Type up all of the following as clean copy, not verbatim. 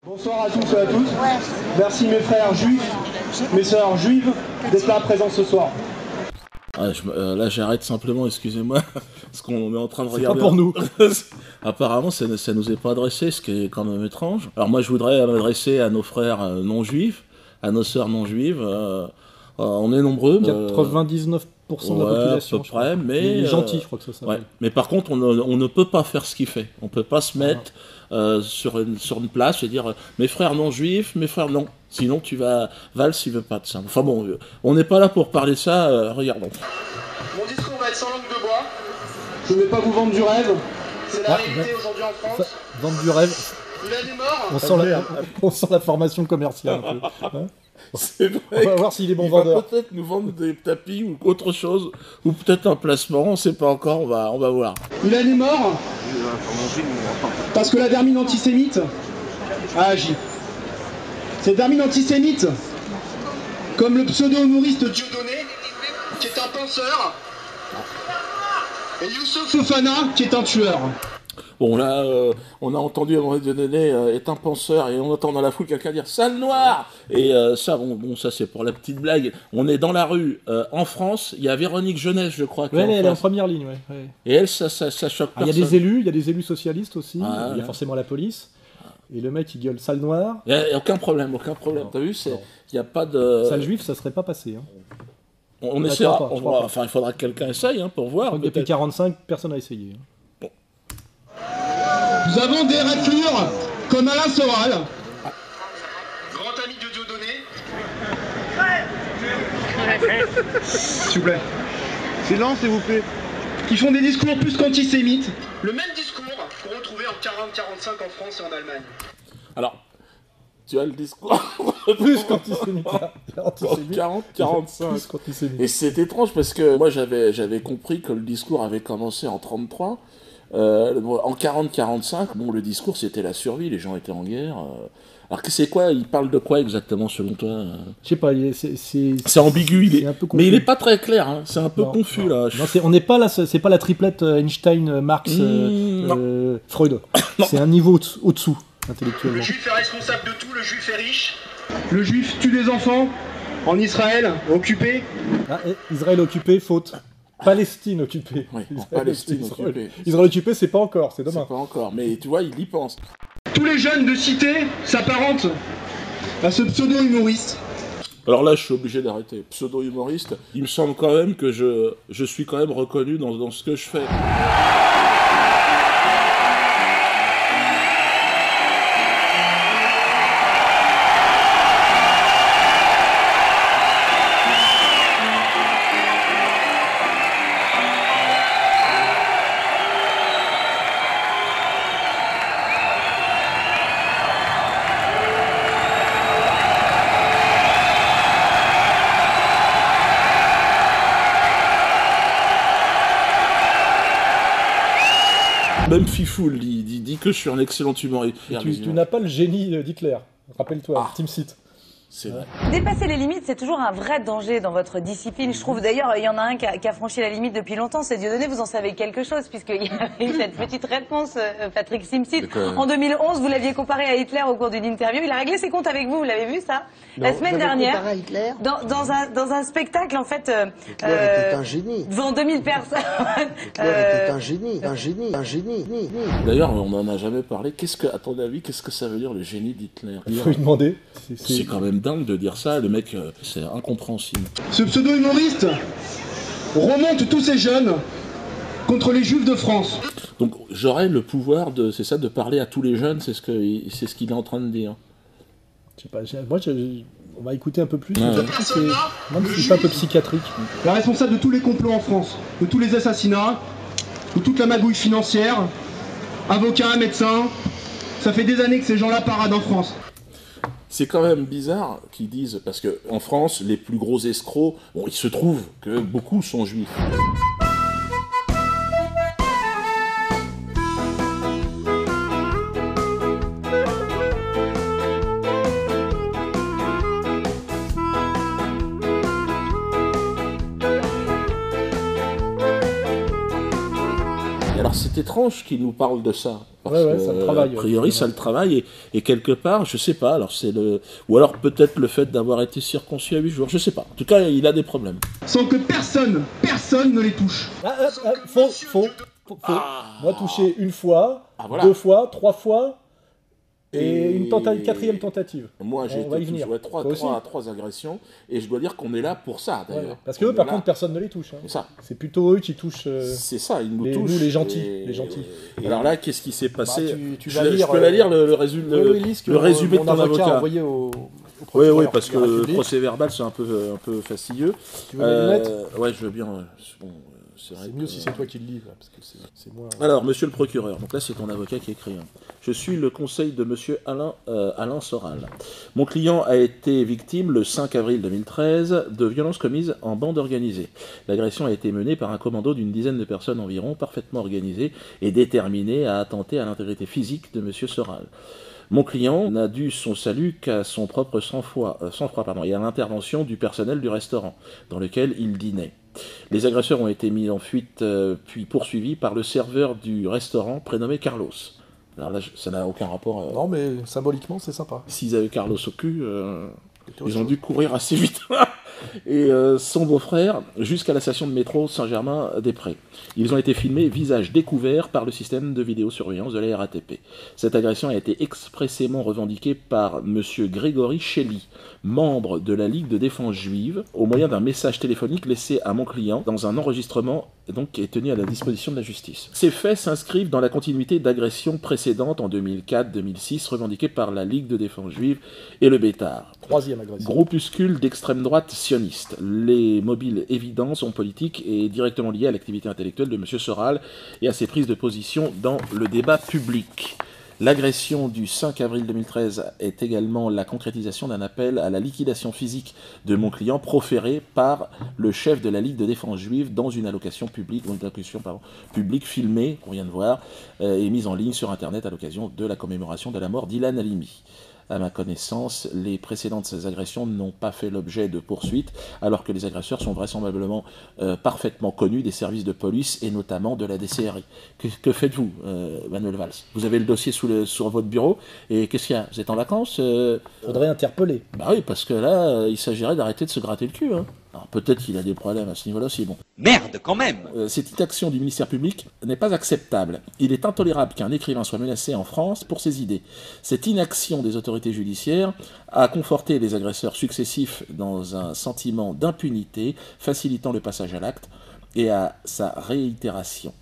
Bonsoir à tous et à toutes. Merci mes frères juifs, mes sœurs juives, d'être là présents ce soir. Ouais, là j'arrête simplement, excusez-moi, parce qu'on est en train de regarder... C'est pas pour nous. Apparemment ça nous est pas adressé, ce qui est quand même étrange. Alors moi je voudrais m'adresser à nos frères non-juifs, à nos sœurs non-juives. On est nombreux. 99% de la population. À peu près, mais... Il est gentil, je crois que ça s'appelle. Ouais. Mais par contre, on ne peut pas faire ce qu'il fait. On peut pas se mettre sur une place et dire mes frères non juifs, mes frères non. Sinon, tu vas... Valls, il veut pas de ça. Enfin bon, on n'est pas là pour parler de ça, regardons. Mon discours va être sans langue de bois. Je ne vais pas vous vendre du rêve. C'est la réalité aujourd'hui en France. Vendre du rêve. Il a des morts. On sent la formation commerciale un peu. Hein, c'est vrai. On va voir s'il est bon Il vendeur. va peut-être nous vendre des tapis ou autre chose, ou peut-être un placement, on sait pas encore, on va voir. Il a des morts. Parce que la vermine antisémite a agi. Cette vermine antisémite, comme le pseudo-humoriste Dieudonné, qui est un penseur, et Youssouf Fofana, qui est un tueur. Bon là, on a entendu à un moment donné est un penseur, et on entend dans la foule quelqu'un dire salle noire. Et ça, bon, ça c'est pour la petite blague. On est dans la rue en France. Il y a Véronique Jeunesse, je crois. Ouais, elle est en première ligne, ouais. Et elle, ça choque personne. Il y a des élus socialistes aussi. Il y a forcément la police. Et le mec il gueule salle noire. Il y a aucun problème. T'as vu, il y a pas de. Salle juive, ça serait pas passé. Hein. On essaiera. Enfin, il faudra que quelqu'un essaye pour voir. Depuis 45, personne n'a essayé. Hein. Nous avons des raclures comme Alain Soral, grand ami de Dieudonné. S'il vous plaît. Silence, s'il vous plaît. Qui font des discours plus qu'antisémites. Le même discours qu'on retrouvait en 40-45 en France et en Allemagne. Alors, tu as le discours plus qu'antisémite. 40-45. Et c'est étrange parce que moi j'avais compris que le discours avait commencé en 33. En 40-45, bon, le discours c'était la survie, les gens étaient en guerre. Alors que c'est quoi? Il parle de quoi exactement selon toi? Je sais pas, c'est ambigu, mais il est pas très clair. Hein. C'est un peu confus là. Non, on n'est pas là, c'est pas la triplette Einstein, Marx, Freud. C'est un niveau au-dessous intellectuellement. Le juif est responsable de tout, le juif est riche. Le juif tue des enfants en Israël occupé. Israël occupé, faute. Palestine occupée. Oui, Palestine occupée. Israël occupé, c'est pas encore, c'est demain. C'est pas encore, mais tu vois, il y pense. Tous les jeunes de cité s'apparentent à ce pseudo-humoriste. Alors là, je suis obligé d'arrêter. Pseudo-humoriste, il me semble quand même que je suis quand même reconnu dans ce que je fais. Même Fifou dit que je suis un excellent humoriste. Tu n'as pas le génie d'Hitler, rappelle-toi, Team Seat. C'est vrai. Dépasser les limites, c'est toujours un vrai danger dans votre discipline. Je trouve d'ailleurs, il y en a un qui a franchi la limite depuis longtemps, c'est Dieudonné, vous en savez quelque chose, puisqu'il y a eu cette petite réponse, Patrick Simsit. En 2011, vous l'aviez comparé à Hitler au cours d'une interview. Il a réglé ses comptes avec vous l'avez vu ça? La semaine dernière, dans un spectacle, en fait... Hitler était un génie. Devant 2000 personnes. Hitler était un génie. D'ailleurs, on n'en a jamais parlé. À ton avis, qu'est-ce que ça veut dire le génie d'Hitler? Il faut lui demander. C'est quand même dingue de dire ça, le mec, c'est incompréhensible. Ce pseudo-humoriste remonte tous ces jeunes contre les juifs de France. Donc j'aurais le pouvoir de parler à tous les jeunes, c'est ce qu'il est en train de dire. Je sais pas, on va écouter un peu plus. C'est un peu psychiatrique. La responsable de tous les complots en France, de tous les assassinats, de toute la magouille financière, avocats, médecins, ça fait des années que ces gens-là paradent en France. C'est quand même bizarre qu'ils disent, parce qu'en France, les plus gros escrocs, bon, il se trouve que beaucoup sont juifs. Alors c'était étrange qu'il nous parle de ça. Parce ouais, que, ça le travaille. A priori, ça le travaille, et quelque part, je sais pas, alors c'est le... Ou alors peut-être le fait d'avoir été circoncis à 8 jours, je sais pas. En tout cas, il a des problèmes. Sans que personne ne les touche. Faux. Moi, touché une fois, voilà. 2 fois, 3 fois, et une 4e tentative. Moi, j'ai été trois agressions, et je dois dire qu'on est là pour ça, d'ailleurs. Ouais, parce que eux, par contre, personne ne les touche. Hein. C'est ça. C'est plutôt eux qui touchent. C'est ça, ils nous touchent. Nous, les gentils. Et alors là, qu'est-ce qui s'est passé? Je peux la lire, le résumé de ton avocat. Envoyé au oui, parce que le procès verbal, c'est un peu fastidieux. Tu veux les mettre? Ouais, je veux bien. Bon, c'est mieux si c'est toi qui le lis, là, parce que c'est moi. Alors, monsieur le procureur, donc là c'est ton avocat qui écrit. Je suis le conseil de monsieur Alain Soral. Mon client a été victime le 5 avril 2013 de violences commises en bande organisée. L'agression a été menée par un commando d'une dizaine de personnes environ, parfaitement organisé et déterminé à attenter à l'intégrité physique de monsieur Soral. Mon client n'a dû son salut qu'à son propre sang-froid et à l'intervention du personnel du restaurant dans lequel il dînait. Les agresseurs ont été mis en fuite puis poursuivis par le serveur du restaurant prénommé Carlos. Alors là, ça n'a aucun rapport. Non, mais symboliquement, c'est sympa. S'ils avaient Carlos au cul, ils ont dû courir assez vite. Et son beau-frère jusqu'à la station de métro Saint-Germain-des-Prés. Ils ont été filmés visage découvert par le système de vidéosurveillance de la RATP. Cette agression a été expressément revendiquée par M. Grégory Shelley, membre de la Ligue de défense juive, au moyen d'un message téléphonique laissé à mon client dans un enregistrement donc, qui est tenu à la disposition de la justice. Ces faits s'inscrivent dans la continuité d'agressions précédentes en 2004-2006 revendiquées par la Ligue de défense juive et le Bétard. 3e agression. Groupuscule d'extrême droite sioniste. Les mobiles évidents sont politiques et directement liés à l'activité intellectuelle de M. Soral et à ses prises de position dans le débat public. L'agression du 5 avril 2013 est également la concrétisation d'un appel à la liquidation physique de mon client proféré par le chef de la Ligue de défense juive dans une allocution publique filmée, qu'on vient de voir, et mise en ligne sur Internet à l'occasion de la commémoration de la mort d'Ilan Halimi. À ma connaissance, les précédentes agressions n'ont pas fait l'objet de poursuites, alors que les agresseurs sont vraisemblablement parfaitement connus des services de police et notamment de la DCRI. Que faites-vous, Manuel Valls? Vous avez le dossier sur votre bureau, et qu'est-ce qu'il y a? Vous êtes en vacances? Faudrait interpeller. Bah oui, parce que là, il s'agirait d'arrêter de se gratter le cul, hein. Alors peut-être qu'il a des problèmes à ce niveau-là aussi, bon. Merde, quand même! Cette inaction du ministère public n'est pas acceptable. Il est intolérable qu'un écrivain soit menacé en France pour ses idées. Cette inaction des autorités judiciaires a conforté les agresseurs successifs dans un sentiment d'impunité, facilitant le passage à l'acte et à sa réitération.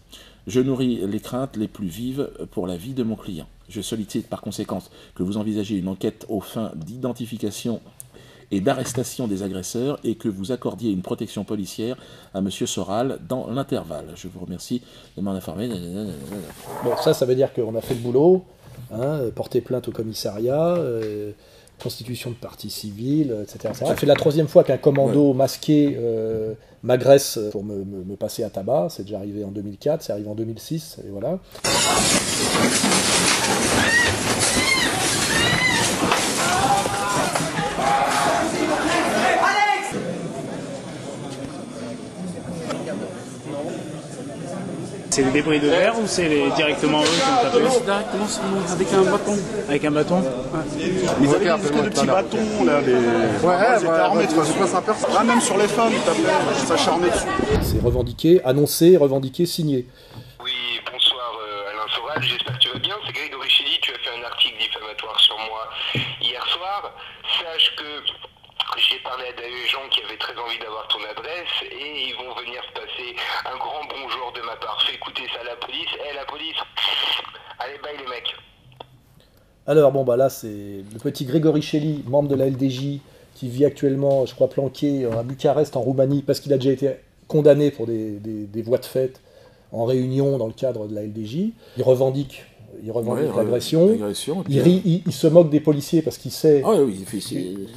Je nourris les craintes les plus vives pour la vie de mon client. Je sollicite par conséquent que vous envisagez une enquête aux fins d'identification et d'arrestation des agresseurs et que vous accordiez une protection policière à M. Soral dans l'intervalle. Je vous remercie de m'en informer. Bon, ça veut dire qu'on a fait le boulot, hein, porter plainte au commissariat, constitution de partie civile, etc. Ça fait la 3e fois qu'un commando masqué m'agresse pour me passer à tabac. C'est déjà arrivé en 2004, c'est arrivé en 2006, et voilà. C'est les débris de verre ou c'est directement eux qui ont tapé? C'est directement avec un bâton. Avec un bâton? Ouais. Ils avaient des petits bâtons là, les... ils étaient armés de façon. Ah, même sur les femmes, ils tapaient, s'acharnaient dessus. C'est revendiqué, annoncé, revendiqué, signé. Oui, bonsoir Alain Soral, j'espère que tu vas bien. C'est Grégory Shelley, tu as fait un article diffamatoire sur moi hier soir. Sache que j'ai parlé à des gens qui avaient très envie d'avoir ton adresse et ils vont venir te passer un grand bonjour de ma part. Fais écouter ça à la police. La police, allez, bye les mecs. Alors bon bah là c'est le petit Grégory Shelley, membre de la LDJ, qui vit actuellement, je crois, planqué à Bucarest en Roumanie parce qu'il a déjà été condamné pour des voies de fait en réunion dans le cadre de la LDJ. Il revendique l'agression. Il se moque des policiers parce qu'il sait,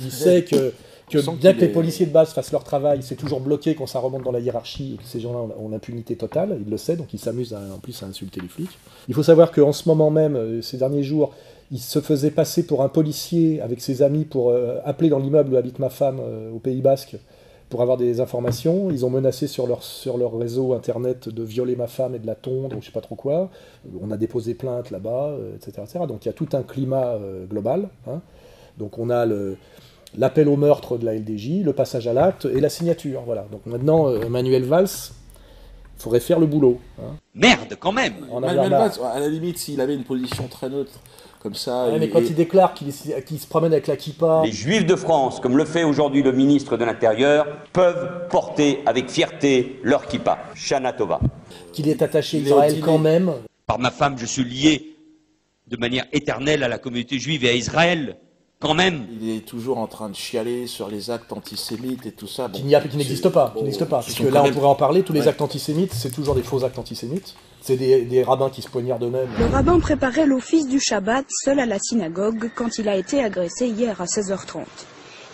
il sait que bien que les policiers de base fassent leur travail, c'est toujours bloqué quand ça remonte dans la hiérarchie et que ces gens-là ont l'impunité totale, il le sait, donc il s'amuse en plus à insulter les flics. Il faut savoir qu'en ce moment même, ces derniers jours, il se faisait passer pour un policier avec ses amis pour appeler dans l'immeuble où habite ma femme au Pays Basque pour avoir des informations. Ils ont menacé sur leur réseau internet de violer ma femme et de la tondre, ou je sais pas trop quoi. On a déposé plainte là-bas, etc., etc. Donc il y a tout un climat global. Hein. Donc on a l'appel au meurtre de la LDJ, le passage à l'acte et la signature. Voilà. Donc maintenant, Manuel Valls, il faudrait faire le boulot. Hein. Merde, quand même. Manuel Valls, à la limite, s'il avait une position très neutre, comme ça... Ouais, mais quand il déclare qu'il se promène avec la kippa... Les Juifs de France, comme le fait aujourd'hui le ministre de l'Intérieur, peuvent porter avec fierté leur kippa. Shana Tova. Qu'il est attaché à Israël quand même. Par ma femme, je suis lié de manière éternelle à la communauté juive et à Israël. Quand même. Il est toujours en train de chialer sur les actes antisémites et tout ça. Bon, qui n'existent pas. Parce que là, on pourrait en parler. Tous les actes antisémites, c'est toujours des faux actes antisémites. C'est des rabbins qui se poignardent eux-mêmes. Le rabbin préparait l'office du Shabbat seul à la synagogue quand il a été agressé hier à 16h30.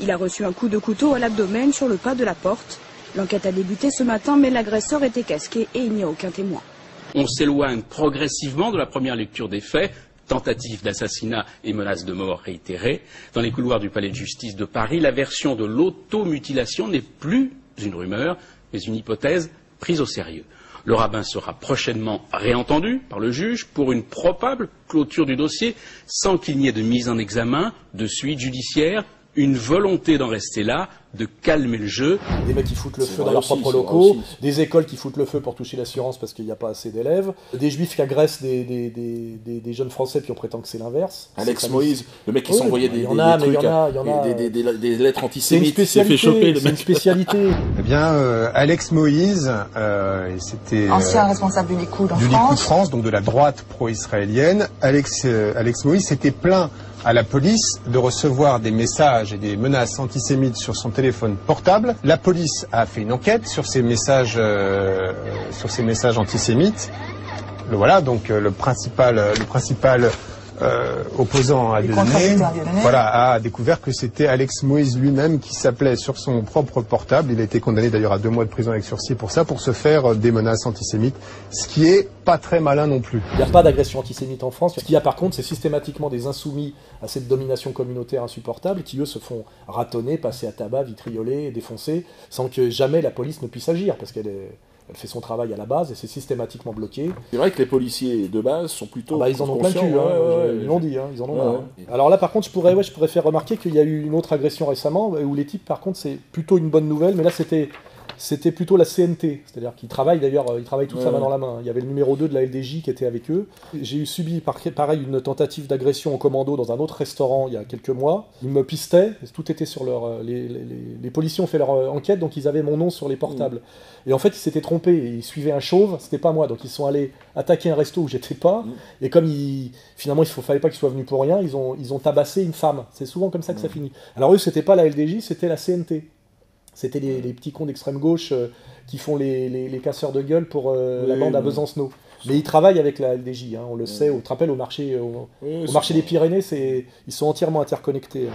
Il a reçu un coup de couteau à l'abdomen sur le pas de la porte. L'enquête a débuté ce matin, mais l'agresseur était casqué et il n'y a aucun témoin. On s'éloigne progressivement de la première lecture des faits. Tentative d'assassinat et menace de mort réitérée. Dans les couloirs du palais de justice de Paris, la version de l'automutilation n'est plus une rumeur, mais une hypothèse prise au sérieux. Le rabbin sera prochainement réentendu par le juge pour une probable clôture du dossier, sans qu'il n'y ait de mise en examen, de suite judiciaire, une volonté d'en rester là, de calmer le jeu. Des mecs qui foutent le feu dans leurs propres locaux, des écoles qui foutent le feu pour toucher l'assurance parce qu'il n'y a pas assez d'élèves, des juifs qui agressent des jeunes français puis on prétend que c'est l'inverse. Alex Moïse, le mec qui s'envoyait des lettres antisémites, il s'est fait choper. C'est une spécialité. Eh bien, Alex Moïse, c'était ancien responsable du Likoud en France, donc de la droite pro-israélienne. Alex Moïse s'était plaint à la police de recevoir des messages et des menaces antisémites sur son téléphone portable. La police a fait une enquête sur ces messages antisémites. Voilà, donc le principal opposant à Dieudonné, a découvert que c'était Alex Moïse lui-même qui s'appelait sur son propre portable. Il a été condamné d'ailleurs à 2 mois de prison avec sursis pour ça, pour se faire des menaces antisémites, ce qui est pas très malin non plus. Il n'y a pas d'agression antisémite en France. Ce qu'il y a par contre, c'est systématiquement des insoumis à cette domination communautaire insupportable qui eux se font ratonner, passer à tabac, vitrioler, défoncer, sans que jamais la police ne puisse agir, parce qu'elle fait son travail à la base et c'est systématiquement bloqué. C'est vrai que les policiers de base sont plutôt... ils en ont plein le cul, ils l'ont dit, ils en ont marre. Alors là par contre, je pourrais faire remarquer qu'il y a eu une autre agression récemment, où les types par contre c'est plutôt une bonne nouvelle, mais là c'était plutôt la CNT, c'est-à-dire qu'ils travaillent d'ailleurs, ils travaillent tous à main dans la main. Il y avait le numéro 2 de la LDJ qui était avec eux. J'ai subi pareil une tentative d'agression en commando dans un autre restaurant il y a quelques mois. Ils me pistaient, tout était sur leur... Les policiers ont fait leur enquête, donc ils avaient mon nom sur les portables. Et en fait, ils s'étaient trompés, ils suivaient un chauve, c'était pas moi, donc ils sont allés attaquer un resto où j'étais pas, et comme finalement il fallait pas qu'ils soient venus pour rien, ils ont tabassé une femme. C'est souvent comme ça que ça finit. Alors eux, c'était pas la LDJ, c'était la CNT. C'était les petits cons d'extrême gauche qui font les casseurs de gueule pour la bande à Besancenot. Mais ils travaillent avec la LDJ, on le sait, on te rappelle au marché des Pyrénées, ils sont entièrement interconnectés.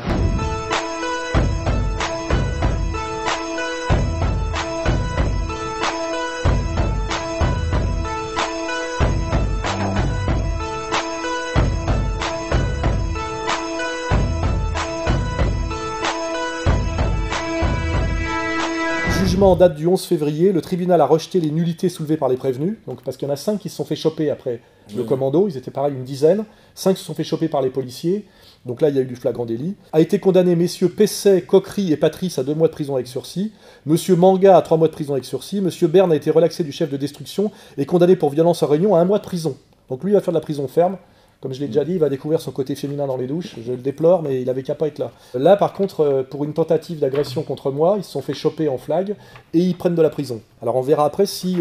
En date du 11 février, le tribunal a rejeté les nullités soulevées par les prévenus, donc parce qu'il y en a 5 qui se sont fait choper après le commando, ils étaient pareil une dizaine, 5 se sont fait choper par les policiers, donc là il y a eu du flagrant délit. A été condamné messieurs Pesset, Coquery et Patrice à 2 mois de prison avec sursis, monsieur Manga à 3 mois de prison avec sursis, monsieur Berne a été relaxé du chef de destruction et condamné pour violence en réunion à 1 mois de prison. Donc lui il va faire de la prison ferme. Comme je l'ai déjà dit, il va découvrir son côté féminin dans les douches. Je le déplore, mais il avait qu'à pas être là. Là, par contre, pour une tentative d'agression contre moi, ils se sont fait choper en flag et ils prennent de la prison. Alors on verra après si,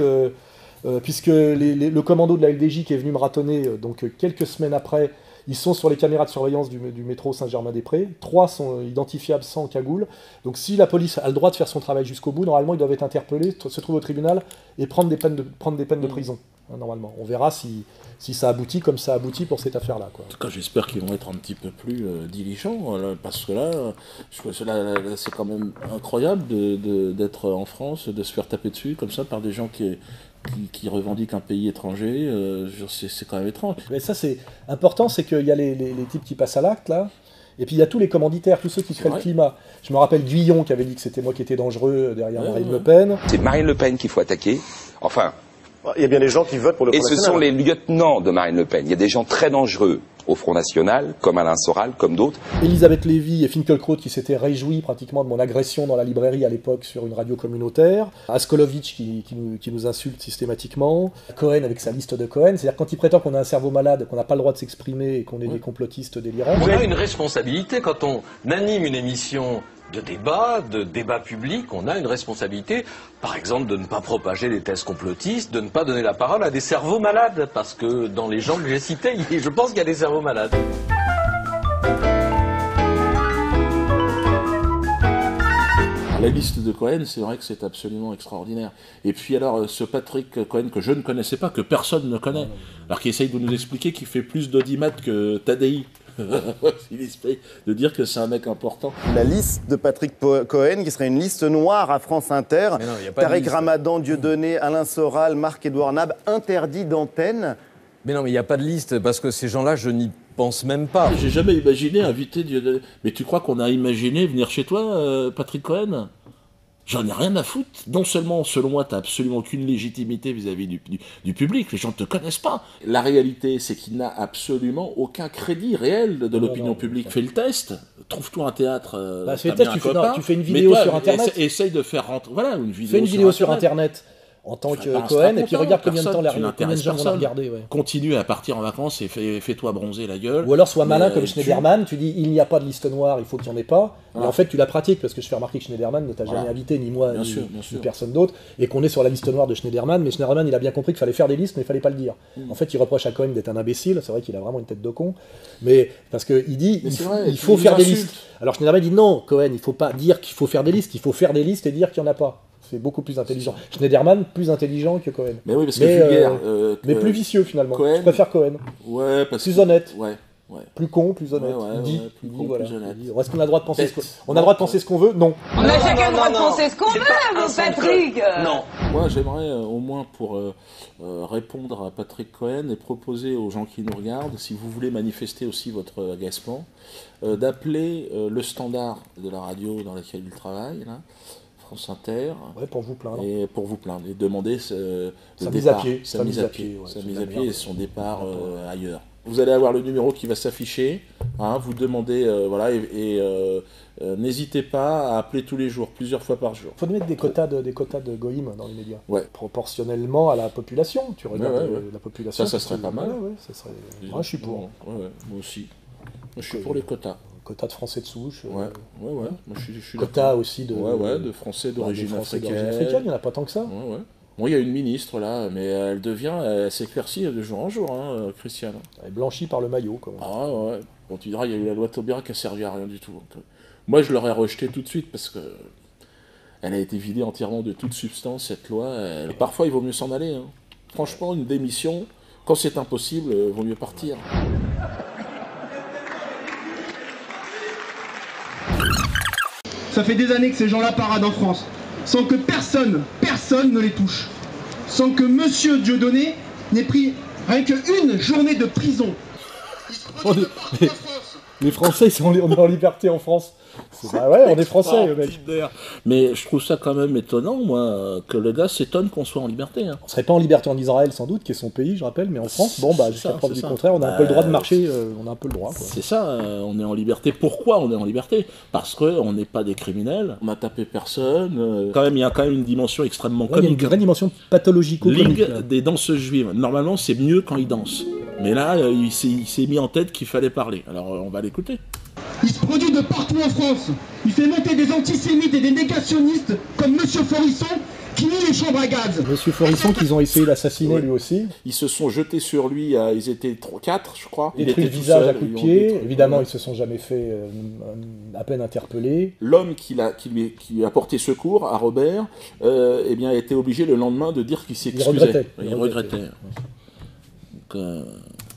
puisque le commando de la LDJ qui est venu me ratonner, donc quelques semaines après, ils sont sur les caméras de surveillance du métro Saint-Germain-des-Prés. 3 sont identifiables sans cagoule. Donc si la police a le droit de faire son travail jusqu'au bout, normalement ils doivent être interpellés, se trouver au tribunal et prendre des peines de prison. Normalement. On verra si ça aboutit comme ça aboutit pour cette affaire-là. En tout cas, j'espère qu'ils vont être un petit peu plus diligents, parce que là, c'est quand même incroyable d'être en France, de se faire taper dessus comme ça par des gens qui revendiquent un pays étranger. C'est quand même étrange. Mais ça, c'est important, c'est qu'il y a les types qui passent à l'acte, là, Et puis il y a tous les commanditaires, tous ceux qui créent le climat. Je me rappelle Guillon qui avait dit que c'était moi qui étais dangereux derrière Marine Le Pen. C'est Marine Le Pen qu'il faut attaquer. Enfin... Il y a bien des gens qui votent pour le Front National. Et ce sont les lieutenants de Marine Le Pen. Il y a des gens très dangereux au Front National, comme Alain Soral, comme d'autres. Elisabeth Lévy et Finkielkraut qui s'étaient réjouis pratiquement de mon agression dans la librairie à l'époque sur une radio communautaire. Askolovitch qui nous insulte systématiquement. Cohen avec sa liste de Cohen. C'est-à-dire quand il prétend qu'on a un cerveau malade, qu'on n'a pas le droit de s'exprimer et qu'on est des complotistes délirants. On a une responsabilité quand on anime une émission de débat public, on a une responsabilité, par exemple, de ne pas propager des thèses complotistes, de ne pas donner la parole à des cerveaux malades, parce que dans les gens que j'ai cités, je pense qu'il y a des cerveaux malades. La liste de Cohen, c'est vrai que c'est absolument extraordinaire. Et puis alors, ce Patrick Cohen que je ne connaissais pas, que personne ne connaît, alors qui essaye de nous expliquer qu'il fait plus d'audimat que Tadei. Il essaye de dire que c'est un mec important. La liste de Patrick Cohen, qui serait une liste noire à France Inter. Tariq Ramadan, Dieudonné, Alain Soral, Marc-Édouard Nab, interdit d'antenne. Mais non, mais il n'y a pas de liste, parce que ces gens-là, je n'y pense même pas. J'ai jamais imaginé inviter Dieudonné. Mais tu crois qu'on a imaginé venir chez toi, Patrick Cohen ? J'en ai rien à foutre. Non seulement, selon moi, t'as absolument aucune légitimité vis-à-vis du public, les gens ne te connaissent pas. La réalité, c'est qu'il n'a absolument aucun crédit réel de l'opinion publique. Fais le test, trouve-toi un théâtre. Fais le test, tu fais une vidéo sur Internet. Essaye de faire rentrer. Voilà, une vidéo. Fais une vidéo sur Internet. En tant que Cohen, et puis regarde combien de temps les gens vont la regarder. Ouais. Continue à partir en vacances et fais-toi bronzer la gueule. Ou alors sois malin comme Schneiderman, tu dis il n'y a pas de liste noire, il faut qu'il n'y en ait pas. Voilà. Et en fait tu la pratiques, parce que je fais remarquer que Schneiderman ne t'a jamais invité, ni moi, ni personne d'autre, et qu'on est sur la liste noire de Schneiderman, mais Schneiderman il a bien compris qu'il fallait faire des listes, mais il fallait pas le dire. En fait il reproche à Cohen d'être un imbécile, c'est vrai qu'il a vraiment une tête de con, mais parce qu'il dit il faut faire des listes. Alors Schneiderman dit non, Cohen, il faut pas dire qu'il faut faire des listes, il faut faire des listes et dire qu'il n'y en a pas. C'est beaucoup plus intelligent. Schneiderman, plus intelligent que Cohen. Mais oui, parce que mais plus vicieux finalement. Cohen, je préfère Cohen. Ouais, parce plus honnête. Ouais. Plus con, plus honnête. Plus honnête. Est-ce qu'on a le droit de penser on a le droit de penser ce qu'on veut? Non. On a chacun le droit de penser ce qu'on veut, mon Patrick. Non. Moi, j'aimerais au moins pour répondre à Patrick Cohen et proposer aux gens qui nous regardent, si vous voulez manifester aussi votre agacement, d'appeler le standard de la radio dans laquelle il travaille, là. France Inter. Ouais, pour vous plaindre. Et pour vous plaindre. Et demander le départ. Sa mise à pied et son départ ailleurs. Vous allez avoir le numéro qui va s'afficher. Hein, vous demandez, voilà, n'hésitez pas à appeler tous les jours, plusieurs fois par jour. Il faut mettre des quotas de goïm dans les médias. Ouais. Proportionnellement à la population. Tu regardes la population. Ça serait pas mal. Ça serait... Moi, je suis pour. Moi aussi. Moi, je suis pour les quotas. Quotas de Français de souche. Moi, je suis quotas aussi de Français d'origine africaine. Il n'y en a pas tant que ça. Bon, il y a une ministre là, mais elle s'éclaircit de jour en jour, hein, Christiane. Elle est blanchie par le maillot, quand même. Ah ouais. Bon, tu diras, il y a eu la loi Taubira qui a servi à rien du tout. Donc, moi, je l'aurais rejetée tout de suite parce que elle a été vidée entièrement de toute substance, cette loi. Et parfois, il vaut mieux s'en aller. Hein. Franchement, une démission, quand c'est impossible, vaut mieux partir. Ça fait des années que ces gens-là paradent en France, sans que personne ne les touche. Sans que Monsieur Dieudonné n'ait pris rien qu'une journée de prison. Les Français, on est en liberté en France. Bah ouais, on est Français, mec. Mais je trouve ça quand même étonnant, moi, que le gars s'étonne qu'on soit en liberté. Hein. On serait pas en liberté en Israël, sans doute, qui est son pays, je rappelle, mais en France, jusqu'à preuve du contraire, on a un peu le droit de marcher, on a un peu le droit. C'est ça, on est en liberté. Pourquoi on est en liberté? Parce qu'on n'est pas des criminels, on n'a tapé personne. Il y a quand même une dimension extrêmement comique. Il y a une vraie dimension pathologico-comique. Ligue des danseuses juives. Normalement, c'est mieux quand ils dansent. Mais là, il s'est mis en tête qu'il fallait parler. Alors, on va l'écouter. Il se produit de partout en France. Il fait monter des antisémites et des négationnistes comme Monsieur Forisson qui nie les chambres à gaz. Monsieur Forisson qu'ils ont essayé d'assassiner lui aussi. Ils se sont jetés sur lui, ils étaient 4 je crois. Il était le visage à coups de pied. Évidemment, ils se sont jamais fait à peine interpeller. L'homme qui lui a porté secours à Robert, a été obligé le lendemain de dire qu'il s'excusait. Il regrettait.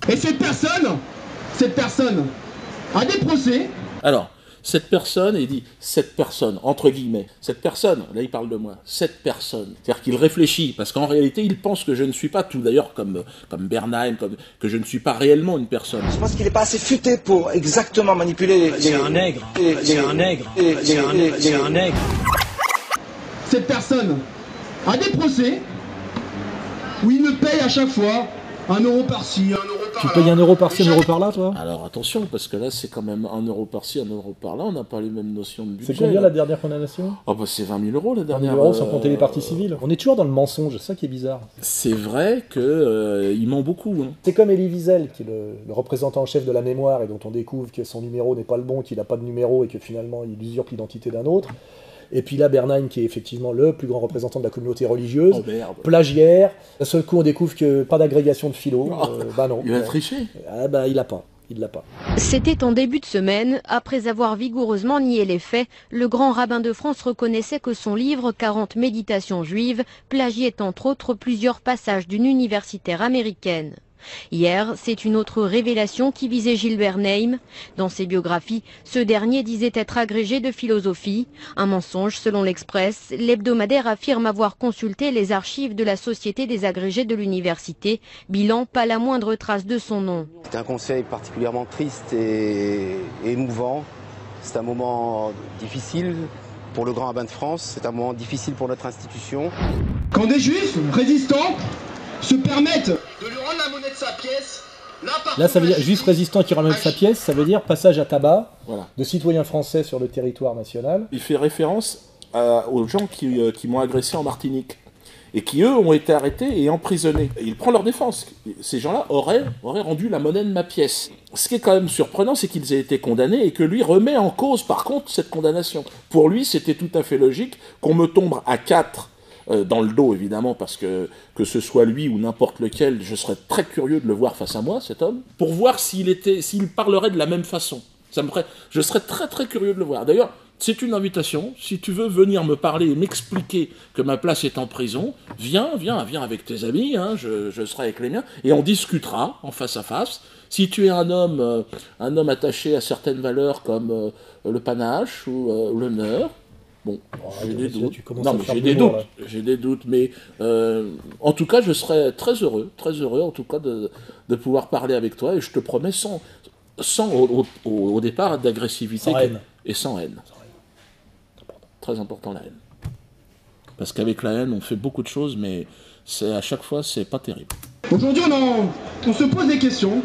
Et cette personne a des procès. Alors, cette personne, et il dit cette personne, entre guillemets, cette personne, là il parle de moi, cette personne. C'est-à-dire qu'il réfléchit, parce qu'en réalité, il pense que je ne suis pas tout, d'ailleurs comme Bernheim, que je ne suis pas réellement une personne. Je pense qu'il n'est pas assez futé pour exactement manipuler les... C'est un nègre, c'est un nègre, c'est un nègre. Cette personne a des procès où il me paye à chaque fois 1 euro par-ci, 1 euro par-là. Tu payes 1 euro par-ci, 1 euro par-là, toi? Alors attention, parce que là, c'est quand même 1 euro par-ci, 1 euro par-là, on n'a pas les mêmes notions de budget. C'est combien la dernière condamnation? Oh bah c'est 20 000 euros la dernière. 20 000 euros sans compter les parties civiles. On est toujours dans le mensonge, c'est ça qui est bizarre. C'est vrai qu'il ment beaucoup. Hein. C'est comme Elie Wiesel, qui est le représentant en chef de la mémoire et dont on découvre que son numéro n'est pas le bon, qu'il n'a pas de numéro et que finalement il usurpe l'identité d'un autre. Et puis là, Bernheim, qui est effectivement le plus grand représentant de la communauté religieuse, plagiaire. D'un seul coup, on découvre que pas d'agrégation de philo. Bah non. Il a triché. Ah bah il l'a pas. Il l'a pas. C'était en début de semaine. Après avoir vigoureusement nié les faits, le grand rabbin de France reconnaissait que son livre 40 méditations juives plagiait entre autres plusieurs passages d'une universitaire américaine. Hier, c'est une autre révélation qui visait Gilles Bernheim. Dans ses biographies, ce dernier disait être agrégé de philosophie. Un mensonge selon l'Express. L'hebdomadaire affirme avoir consulté les archives de la Société des agrégés de l'université. Bilan, pas la moindre trace de son nom. C'est un conseil particulièrement triste et émouvant. C'est un moment difficile pour le grand rabbin de France. C'est un moment difficile pour notre institution. Quand des juifs résistants se permettent de lui rendre la monnaie de sa pièce, là ça veut dire juif résistant qui ramène sa pièce, ça veut dire passage à tabac de citoyens français sur le territoire national. Il fait référence aux gens qui m'ont agressé en Martinique et qui eux ont été arrêtés et emprisonnés. Et il prend leur défense. Ces gens-là auraient rendu la monnaie de ma pièce. Ce qui est quand même surprenant, c'est qu'ils aient été condamnés et que lui remet en cause par contre cette condamnation. Pour lui, c'était tout à fait logique qu'on me tombe à 4 dans le dos évidemment, parce que ce soit lui ou n'importe lequel, je serais très curieux de le voir face à moi, cet homme, pour voir s'il parlerait de la même façon. Je serais très très curieux de le voir. D'ailleurs, c'est une invitation, si tu veux venir me parler et m'expliquer que ma place est en prison, viens avec tes amis, hein, je serai avec les miens, et on discutera en face à face. Si tu es un homme attaché à certaines valeurs comme le panache ou l'honneur, bon, j'ai des doutes. J'ai des doutes, mais en tout cas, je serais très heureux en tout cas de pouvoir parler avec toi, et je te promets sans au départ d'agressivité et sans haine. Très important la haine. Parce qu'avec la haine, on fait beaucoup de choses, mais à chaque fois, c'est pas terrible. Aujourd'hui, on se pose des questions.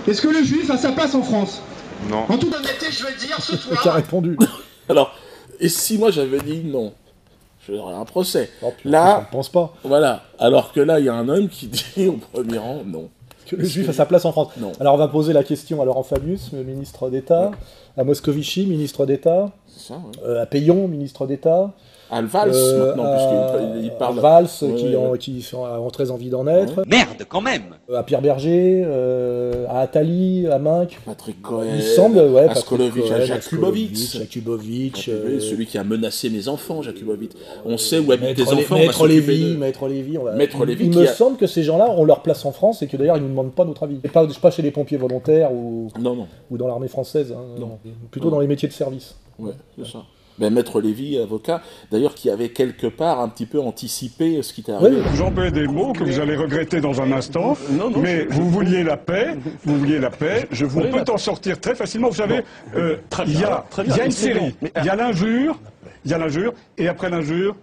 Est-ce que le juif a sa place en France? Non. En toute honnêteté, je vais le dire ce soir. Qui a répondu? Alors, et si moi j'avais dit non, j'aurais un procès. Oh, là, je ne pense pas. Voilà. Alors que là, il y a un homme qui dit au premier rang non. Que le juif a sa place en France. Non. Alors on va poser la question à Laurent Fabius, ministre d'État, à Moscovici, ministre d'État, à Payon, ministre d'État. À Valls, maintenant, puisqu'il parle. À Valls, qui ont très envie d'en être. Merde, quand même. À Pierre Berger, à Attali, à Minck. Patrick Cohen. Il semble, à Skolovic, à Jakubowicz. Celui qui a menacé mes enfants, Jakubowicz. On sait où habitent tes enfants. Maître Lévy. Il me semble que ces gens-là ont leur place en France et que d'ailleurs ils ne nous demandent pas notre avis. Pas chez les pompiers volontaires ou dans l'armée française. Hein, non. Plutôt dans les métiers de service. Ouais, c'est ça. Ben, Maître Lévy, avocat, d'ailleurs, qui avait quelque part un petit peu anticipé ce qui t'est arrivé. Oui. Vous employez des mots que vous allez regretter dans un instant, mais vous vouliez la paix, on peut en sortir très facilement. Vous savez, il y a une série, il y a l'injure, et après l'injure,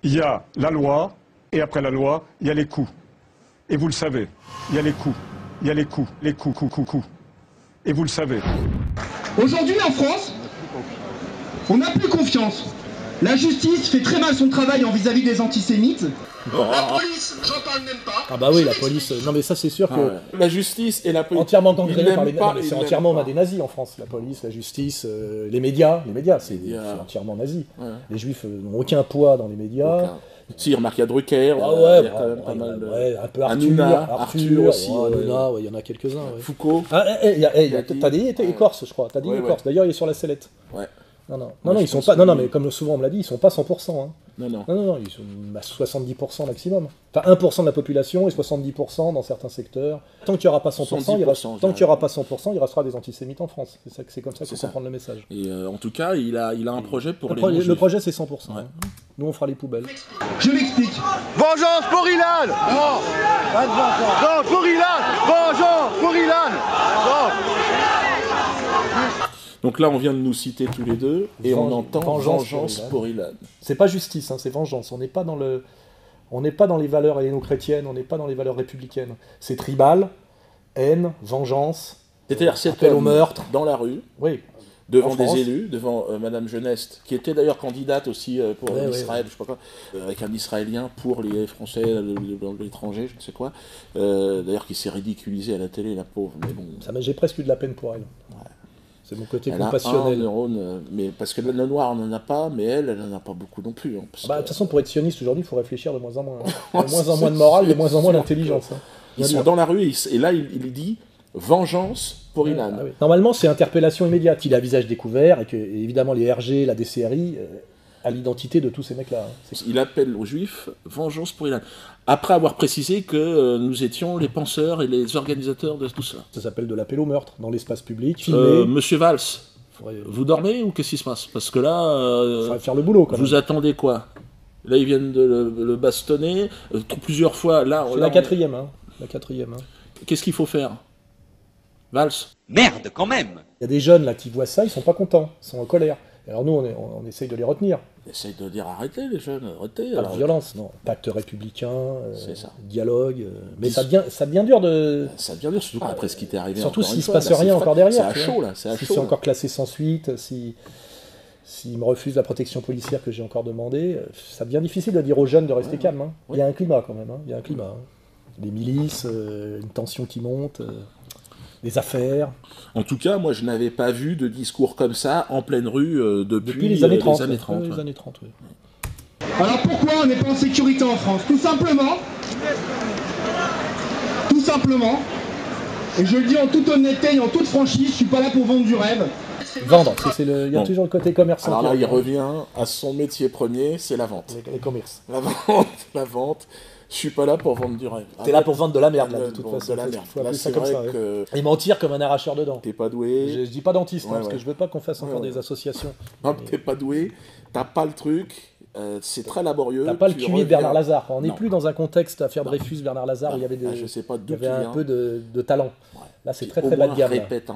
il y a la loi, et après la loi, il y a les coups. Et vous le savez, il y a les coups, les coups. Et vous le savez. Aujourd'hui, en France, on n'a plus confiance. La justice fait très mal son travail vis-à-vis des antisémites. La police, j'en parle même pas. Ah bah oui, la police. Non mais ça c'est sûr que la justice et la police entièrement gangrénée par les nazis. C'est entièrement des nazis en France. La police, la justice, les médias, c'est entièrement nazi. Ouais. Les juifs n'ont aucun poids dans les médias. Si, remarque, il y a Drucker, il y a quand même pas mal de... un peu Arthur aussi. Hanouna, il y en a quelques-uns. Foucault. T'as dit Écorce, je crois. T'as dit Écorce. D'ailleurs, il est sur la sellette. Ouais. Non, ils sont pas. Non, mais comme souvent on me l'a dit, ils sont pas 100%. Hein. Non, ils sont à 70% maximum. Enfin, 1% de la population et 70% dans certains secteurs. Tant qu'il n'y aura pas 100%, il restera des antisémites en France. C'est comme ça qu'il faut comprendre le message. Et en tout cas, il a un projet pour le projet, c'est 100%. Ouais. Hein. Nous, on fera les poubelles. Je m'explique. Vengeance pour Ilan. Non, pas de vengeance. Non, pour Ilan. Vengeance pour Ilan. Donc là, on vient de nous citer tous les deux, et on entend vengeance pour Ilan. C'est pas justice, hein, c'est vengeance. On n'est pas dans les valeurs helléno-chrétiennes, on n'est pas dans les valeurs républicaines. C'est tribal, haine, vengeance. C'est-à-dire cet homme au meurtre dans la rue, devant des élus, devant Madame Geneste, qui était d'ailleurs candidate aussi pour Israël, je sais pas quoi, avec un Israélien pour les Français dans l'étranger, je ne sais quoi. D'ailleurs, qui s'est ridiculisé à la télé, la pauvre. Mais bon. J'ai presque eu de la peine pour elle. Ouais. C'est mon côté compassionnel. Elle a un neurone, mais parce que le noir, on n'en a pas, mais elle n'en a pas beaucoup non plus. Hein, de toute façon, pour être sioniste aujourd'hui, il faut réfléchir de moins en moins. Hein. De moins en moins de morale, de moins en moins d'intelligence. Hein. Ils sont dans la rue, et là, il dit vengeance pour Ilan. Ah, oui. Normalement, c'est interpellation immédiate. Il a visage découvert, et que, évidemment, les RG, la DCRI, à l'identité de tous ces mecs-là. Hein. Il appelle aux Juifs vengeance pour Ilan. Après avoir précisé que nous étions les penseurs et les organisateurs de tout cela. Ça s'appelle de l'appel au meurtre, dans l'espace public, filmé. Monsieur Valls, vous dormez ou qu'est-ce qui se passe? Parce que là, faudrait faire le boulot, quand même. Vous attendez quoi? Là, ils viennent de le bastonner plusieurs fois. Là, c'est la quatrième. Hein. La quatrième. Hein. Qu'est-ce qu'il faut faire? Valls? Merde, quand même! Il y a des jeunes là qui voient ça, ils sont pas contents, ils sont en colère. Alors nous, on essaye de les retenir. On essaye de dire arrêtez les jeunes, arrêtez. Pas de violence, non. Pacte républicain, dialogue. Mais ça devient dur de... Ça devient dur, surtout après ce qui t'est arrivé. Surtout s'il ne se passe rien encore derrière. C'est à chaud, là. Si c'est encore classé sans suite, s'ils me refusent la protection policière que j'ai encore demandée, ça devient difficile de dire aux jeunes de rester calmes. Hein. Il y a un climat quand même, hein. Il y a un climat. Hein. Des milices, une tension qui monte... des affaires. En tout cas, moi, je n'avais pas vu de discours comme ça en pleine rue depuis les années 30. Les années 30, oui. Alors pourquoi on n'est pas en sécurité en France? Tout simplement, et je le dis en toute honnêteté et en toute franchise, je suis pas là pour vendre du rêve. Vendre, il y a toujours le côté commerçant. Alors là, il revient à son métier premier, c'est la vente. Les commerces. La vente. Je suis pas là pour vendre du rêve. T'es là pour vendre de la merde, là, de toute façon. De la merde. Là, c'est comme ça. Et mentir comme un arracheur de dents. T'es pas doué. Je dis pas dentiste, parce que je veux pas qu'on fasse encore des associations. Non, t'es pas doué, t'as pas le truc, c'est très laborieux. T'as pas le QI de Bernard Lazare. On n'est plus dans un contexte affaire Dreyfus, Bernard Lazare, où il y avait je sais pas d'où il y avait un peu de talent. Là, c'est très très bas de gamme. Répète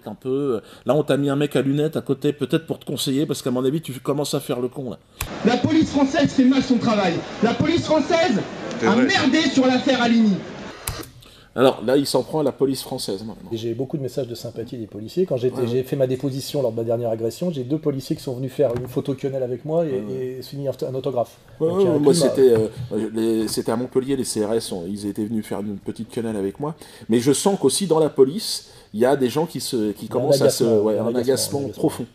un peu. Là, on t'a mis un mec à lunettes à côté, peut-être pour te conseiller, parce qu'à mon avis, tu commences à faire le con, là. La police française fait mal son travail. La police française a merdé sur l'affaire Halimi. Alors là, il s'en prend à la police française maintenant. J'ai beaucoup de messages de sympathie des policiers. Quand j'ai fait ma déposition lors de ma dernière agression, j'ai 2 policiers qui sont venus faire une photo quenelle avec moi et signer un autographe. Moi, c'était à Montpellier, les CRS, ils étaient venus faire une petite quenelle avec moi. Mais je sens qu'aussi dans la police, il y a des gens qui commencent à un agacement profond.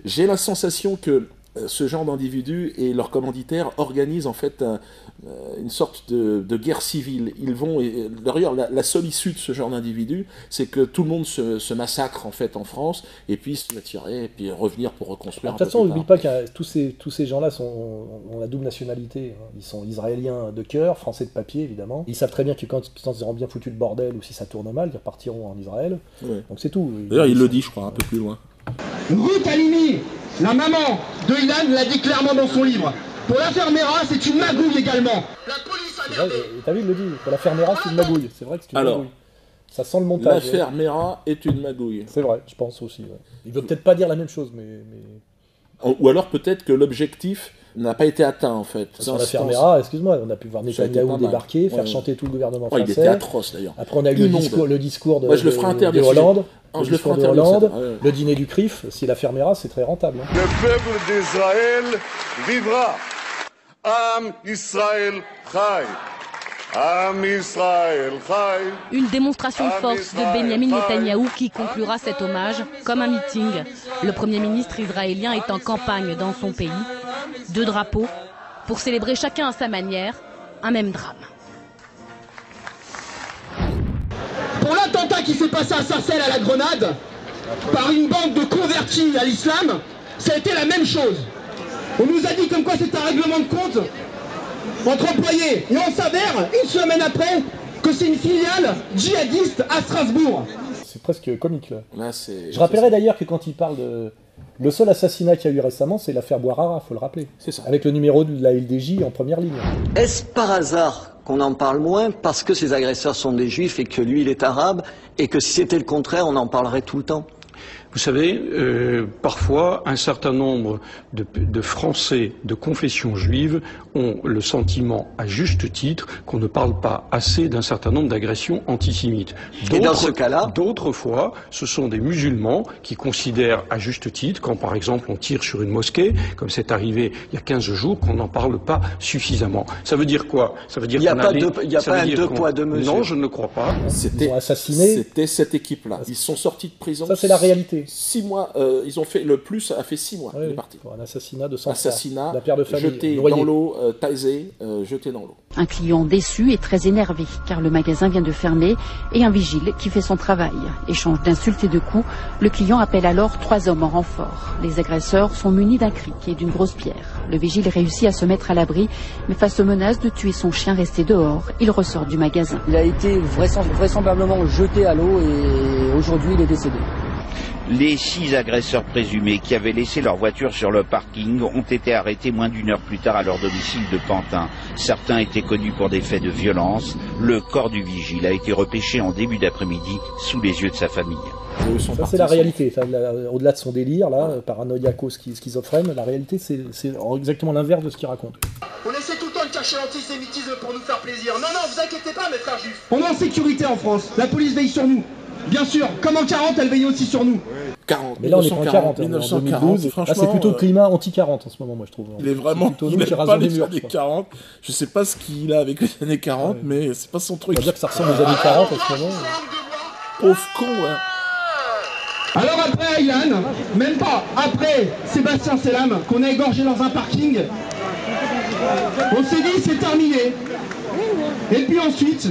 J'ai la sensation que ce genre d'individus et leurs commanditaires organisent en fait une sorte de guerre civile. Ils vont, d'ailleurs, la seule issue de ce genre d'individus, c'est que tout le monde se massacre en fait en France, et puis se tirer, et puis revenir pour reconstruire. De toute façon, on n'oublie pas que tous ces gens-là ont la double nationalité. Ils sont israéliens de cœur, français de papier évidemment. Ils savent très bien que quand ils auront bien foutu le bordel ou si ça tourne mal, ils repartiront en Israël. Ouais. Donc c'est tout. D'ailleurs, il le dit, je crois, un peu plus loin. Ruth Halimi, la maman de Ilan, l'a dit clairement dans son livre. Pour l'affaire Mera, c'est une magouille également. La police a merdé. T'as vu, il le dit. Pour l'affaire Mera, c'est une magouille. C'est vrai que c'est une magouille. Ça sent le montage. L'affaire Mera est une magouille. C'est vrai, je pense aussi. Ouais. Il veut peut-être pas dire la même chose, mais... Ou alors peut-être que l'objectif n'a pas été atteint en fait. Sur l'affaire Mera, excuse-moi, on a pu voir Netanyahou débarquer, faire chanter tout le gouvernement français. Il était atroce d'ailleurs. Après on a eu le discours de Hollande. Le dîner du CRIF, si l'affaire Mera, c'est très rentable. Hein. Le peuple d'Israël vivra. Am Israël Chai. Am Israël Chai. Une démonstration de force de Benjamin Netanyahou qui conclura cet hommage comme un meeting. Le Premier ministre israélien est en campagne dans son pays. 2 drapeaux pour célébrer chacun à sa manière un même drame. Pour l'attentat qui s'est passé à Sarcelles à la Grenade, par une bande de convertis à l'islam, ça a été la même chose. On nous a dit comme quoi c'est un règlement de compte entre employés. Et on s'avère, une semaine après, que c'est une filiale djihadiste à Strasbourg. C'est presque comique, là. Là, je rappellerai d'ailleurs que quand il parle de... Le seul assassinat qu'il y a eu récemment, c'est l'affaire Bouarara, faut le rappeler. C'est ça. Avec le numéro de la LDJ en première ligne. Est-ce par hasard qu'on en parle moins parce que ces agresseurs sont des juifs et que lui, il est arabe, et que si c'était le contraire, on en parlerait tout le temps? Vous savez, parfois, un certain nombre de Français de confession juive ont le sentiment, à juste titre, qu'on ne parle pas assez d'un certain nombre d'agressions antisémites. Et dans ce cas-là, d'autres fois, ce sont des musulmans qui considèrent, à juste titre, quand par exemple on tire sur une mosquée, comme c'est arrivé il y a 15 jours, qu'on n'en parle pas suffisamment. Ça veut dire quoi? Ça veut dire il n'y a pas un deux poids, deux mesures. Non, je ne crois pas. C'était cette équipe-là. Ils sont sortis de prison. Ça, c'est la réalité. 6 mois, ils ont fait le plus, a fait 6 mois. Il est parti. Pour un assassinat de sang-froid. Assassinat, d'un père de famille, jeté noyé. dans l'eau, taisé, jeté dans l'eau. Un client déçu et très énervé car le magasin vient de fermer et un vigile qui fait son travail. Échange d'insultes et de coups, le client appelle alors 3 hommes en renfort. Les agresseurs sont munis d'un cric et d'une grosse pierre. Le vigile réussit à se mettre à l'abri, mais face aux menaces de tuer son chien resté dehors, il ressort du magasin. Il a été vraisemblablement jeté à l'eau et aujourd'hui il est décédé. Les 6 agresseurs présumés qui avaient laissé leur voiture sur le parking ont été arrêtés moins d'1 heure plus tard à leur domicile de Pantin. Certains étaient connus pour des faits de violence. Le corps du vigile a été repêché en début d'après-midi sous les yeux de sa famille. Ça, c'est la réalité. Au-delà de son délire, là, paranoïaco-schizophrène, la réalité, c'est exactement l'inverse de ce qu'il raconte. On essaie tout le temps de cacher l'antisémitisme pour nous faire plaisir. Non, vous inquiétez pas, mes frères juifs. On est en sécurité en France. La police veille sur nous. Bien sûr, comme en 40, elle veille aussi sur nous. 40. Mais là, on est pas en 40, 1940, en 2012. franchement, là, c'est plutôt le climat anti-40 en ce moment, moi, je trouve. Il est vraiment, il aime pas les années 40. Je sais pas ce qu'il a avec les années 40, mais c'est pas son truc. On va dire que ça ressemble aux années 40 en ce moment. Pauvre con, ouais. Alors après Aylan, même pas, après Sébastien Selam, qu'on a égorgé dans un parking, on s'est dit c'est terminé. Et puis ensuite,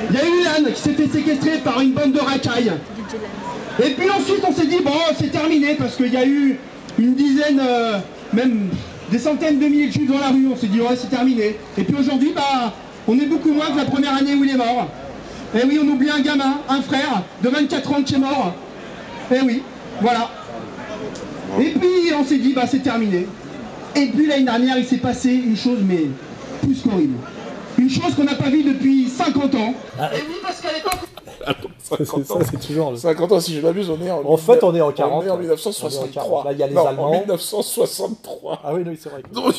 il y a eu Yann qui s'est fait séquestrer par une bande de racailles. Et puis ensuite on s'est dit bon c'est terminé parce qu'il y a eu une dizaine, même des centaines de milliers de juifs dans la rue. On s'est dit ouais c'est terminé. Et puis aujourd'hui on est beaucoup moins que la première année où il est mort. Et oui on oublie un gamin, un frère de 24 ans qui est mort. Et oui, voilà. Et puis on s'est dit c'est terminé. Et puis l'année dernière il s'est passé une chose mais plus qu'horrible. Une chose qu'on n'a pas vue depuis 50 ans. Et oui, parce qu'à l'époque... C'est toujours... 50 ans, si je m'abuse, on est en... En fait, on est en 40. On est en 1963. Là, il y a les En Allemands. 1963. Ah oui, c'est vrai. Donc,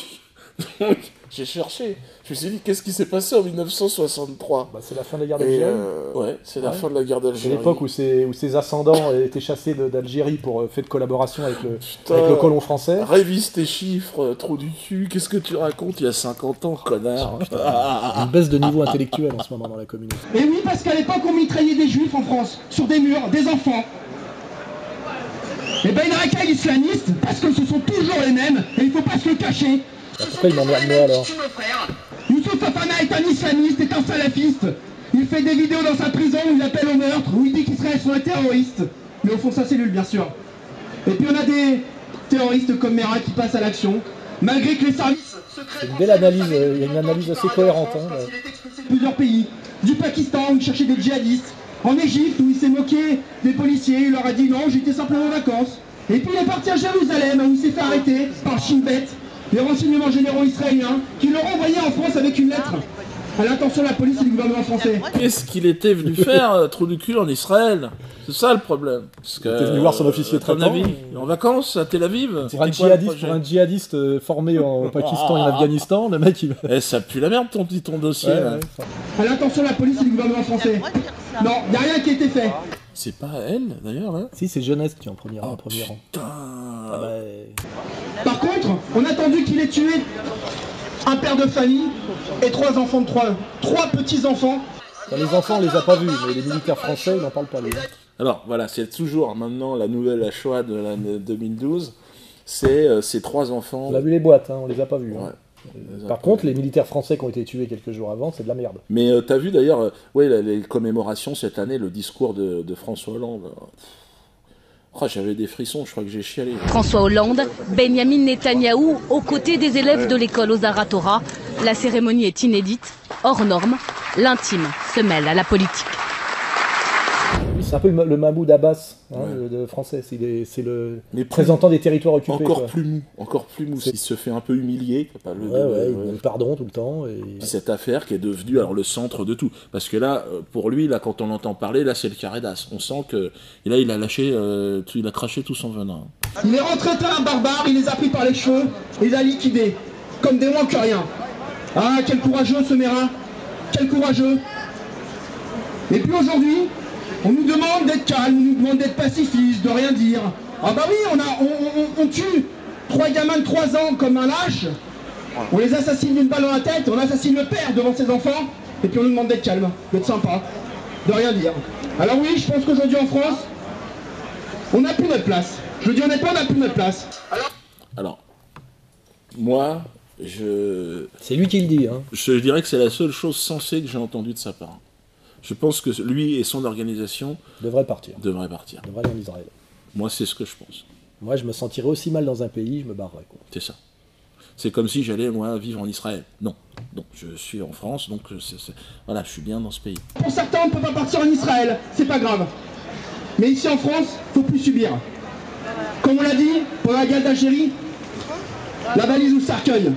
j'ai cherché. Je me suis dit, qu'est-ce qui s'est passé en 1963 c'est la fin de la guerre d'Algérie. Ouais, c'est la fin de la guerre d'Algérie. C'est l'époque où ses ascendants étaient chassés d'Algérie pour fait de collaboration avec le colon français. Révise tes chiffres, trou du cul. Qu'est-ce que tu racontes il y a 50 ans, connard? Une baisse de niveau intellectuel en ce moment dans la communauté. Et oui, parce qu'à l'époque, on mitraillait des juifs en France, sur des murs, des enfants. Et une racaille islamiste, parce que ce sont toujours les mêmes, et il faut pas se le cacher. Pourquoi il m'emmerde moi alors? Youssouf Fofana est un islamiste, est un salafiste. Il fait des vidéos dans sa prison où il appelle au meurtre, où il dit qu'Israël sont des terroristes. Mais au fond, sa cellule, bien sûr. Et puis on a des terroristes comme Mera qui passent à l'action, malgré que les services secrets... C'est une belle analyse, il y a une analyse assez cohérente. Il est expulsé de plusieurs pays. Du Pakistan, où il cherchait des djihadistes. En Égypte, où il s'est moqué des policiers, il leur a dit non, j'étais simplement en vacances. Et puis il est parti à Jérusalem, où il s'est fait arrêter par Shin Bet, les renseignements généraux israéliens, qui l'ont envoyé en France avec une lettre à l'intention de la police et du gouvernement français. Qu'est-ce qu'il était venu faire, trou du cul, en Israël? C'est ça le problème. Il était venu voir son officier traitant. En vacances à Tel Aviv. Pour un djihadiste formé au Pakistan et en Afghanistan, le mec il... ça pue la merde ton dossier. Ouais, là. À l'intention de la police et du gouvernement français. Non, il n'y a rien qui a été fait. C'est pas elle, d'ailleurs, là? Si, c'est Jeunesse qui est en premier rang. Putain. Par contre, on a attendu qu'il ait tué un père de famille et 3 enfants de 3 petits-enfants. Les enfants, on les a pas vus, mais les militaires français, ils n'en parlent pas, lui. Alors, voilà, c'est toujours maintenant la nouvelle Shoah de l'année 2012. C'est ces 3 enfants... On a vu les boîtes, on les a pas vus. Ouais. Par contre, les militaires français qui ont été tués quelques jours avant, c'est de la merde. Mais t'as vu d'ailleurs, les commémorations cette année, le discours de François Hollande. Oh, j'avais des frissons, je crois que j'ai chialé. François Hollande, Benyamin Netanyahou, aux côtés des élèves de l'école Ozar Hatorah. La cérémonie est inédite, hors norme. L'intime se mêle à la politique. C'est un peu le Mahmoud Abbas de français, c'est le représentant des territoires occupés. Encore plus mou, il se fait un peu humilier. Il demande pardon tout le temps. Et... Cette affaire qui est devenue alors, le centre de tout. Parce que là, pour lui, là, quand on l'entend parler, là c'est le carré d'as. On sent que là, il a lâché, il a craché tout son venin. Il est rentré un barbare, il les a pris par les cheveux, il les a liquidés, comme des moins que rien. Ah, quel courageux ce Mérin, quel courageux. Et puis aujourd'hui, on nous demande d'être calme, on nous demande d'être pacifiste, de rien dire. Ah bah oui, on tue 3 gamins de 3 ans comme un lâche, on les assassine d'une balle dans la tête, on assassine le père devant ses enfants, et puis on nous demande d'être calme, d'être sympa, de rien dire. Alors oui, je pense qu'aujourd'hui en France, on n'a plus notre place. Je le dis honnêtement, on n'a plus notre place. Alors moi, c'est lui qui le dit. Hein. Je dirais que c'est la seule chose sensée que j'ai entendue de sa part. Je pense que lui et son organisation devraient partir. Devraient aller en Israël. Moi, c'est ce que je pense. Moi, je me sentirais aussi mal dans un pays, je me barrerais. C'est ça. C'est comme si j'allais, moi, vivre en Israël. Non. Donc, je suis en France, donc voilà, je suis bien dans ce pays. Pour certains, on ne peut pas partir en Israël, c'est pas grave. Mais ici en France, il ne faut plus subir. Comme on l'a dit, pendant la guerre d'Algérie, la valise ou le cercueil.